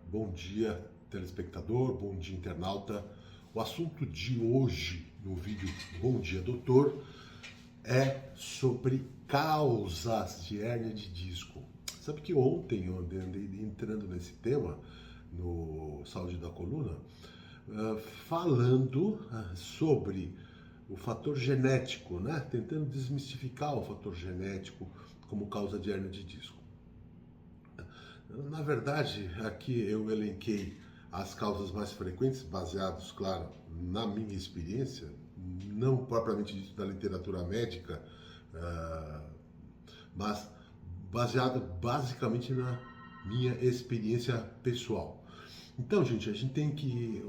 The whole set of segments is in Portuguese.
Bom dia telespectador, bom dia internauta. O assunto de hoje no vídeo Bom Dia Doutor é sobre causas de hérnia de disco. Sabe que ontem eu andei entrando nesse tema no Saúde da Coluna, falando sobre o fator genético, né? Tentando desmistificar o fator genético como causa de hérnia de disco. Na verdade, aqui eu elenquei as causas mais frequentes, baseados, claro, na minha experiência, não propriamente dito da literatura médica, mas baseado basicamente na minha experiência pessoal. Então, gente, a gente tem que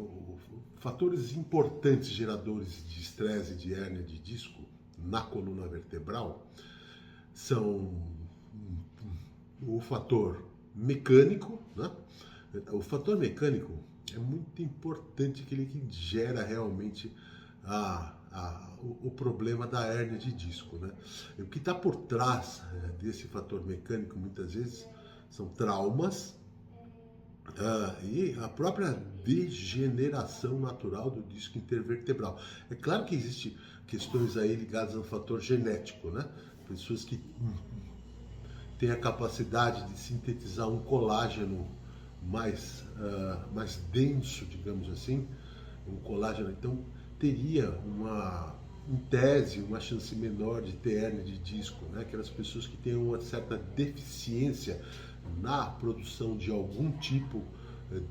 fatores importantes geradores de estresse e de hérnia de disco na coluna vertebral são o fator mecânico, né? O fator mecânico é muito importante, aquele que gera realmente o problema da hérnia de disco, né? E o que está por trás desse fator mecânico muitas vezes são traumas e a própria degeneração natural do disco intervertebral. É claro que existem questões aí ligadas ao fator genético, né? Pessoas que tem a capacidade de sintetizar um colágeno mais denso, digamos assim, um colágeno, então teria em tese, uma chance menor de ter hérnia de disco, né? Aquelas pessoas que têm uma certa deficiência na produção de algum tipo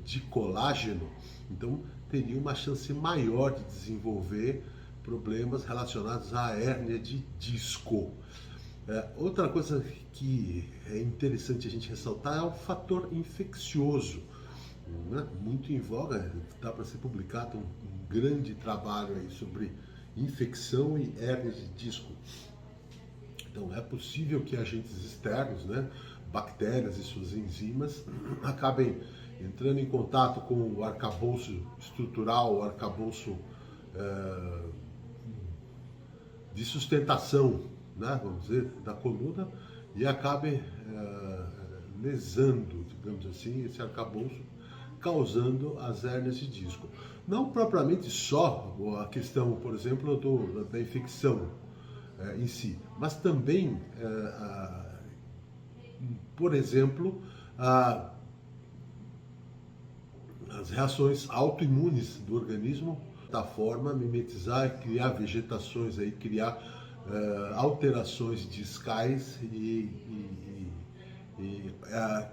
de colágeno, então teria uma chance maior de desenvolver problemas relacionados à hérnia de disco. Outra coisa que é interessante a gente ressaltar é o fator infeccioso, né? Muito em voga, está para ser publicado um grande trabalho aí sobre infecção e hérnia de disco. Então é possível que agentes externos, né, bactérias e suas enzimas, acabem entrando em contato com o arcabouço estrutural, o arcabouço de sustentação, né, vamos dizer, da coluna, e acabe lesando, digamos assim, esse arcabouço, causando as hérnias de disco. Não propriamente só a questão, por exemplo, da infecção em si, mas também, por exemplo, as reações autoimunes do organismo, da forma mimetizar, criar vegetações, aí, criar alterações discais e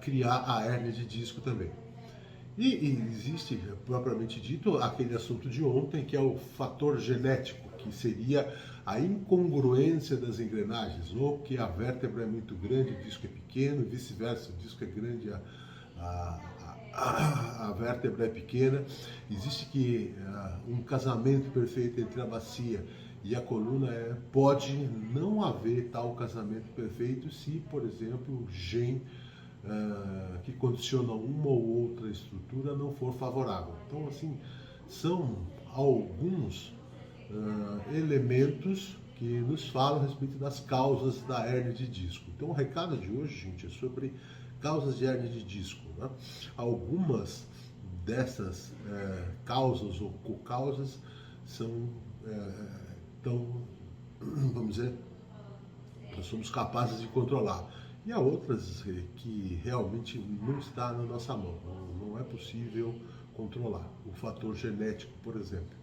criar a hérnia de disco também. E existe, propriamente dito, aquele assunto de ontem, que é o fator genético, que seria a incongruência das engrenagens, ou que a vértebra é muito grande, o disco é pequeno, e vice-versa, o disco é grande, a vértebra é pequena. Existe que um casamento perfeito entre a bacia e a coluna pode não haver tal casamento perfeito se, por exemplo, o gene que condiciona uma ou outra estrutura não for favorável. Então, assim, são alguns elementos que nos falam a respeito das causas da hérnia de disco. Então, o recado de hoje, gente, é sobre causas de hérnia de disco, né? Algumas dessas causas ou co-causas são vamos dizer, nós somos capazes de controlar. E há outras que realmente não está na nossa mão, não é possível controlar. O fator genético, por exemplo.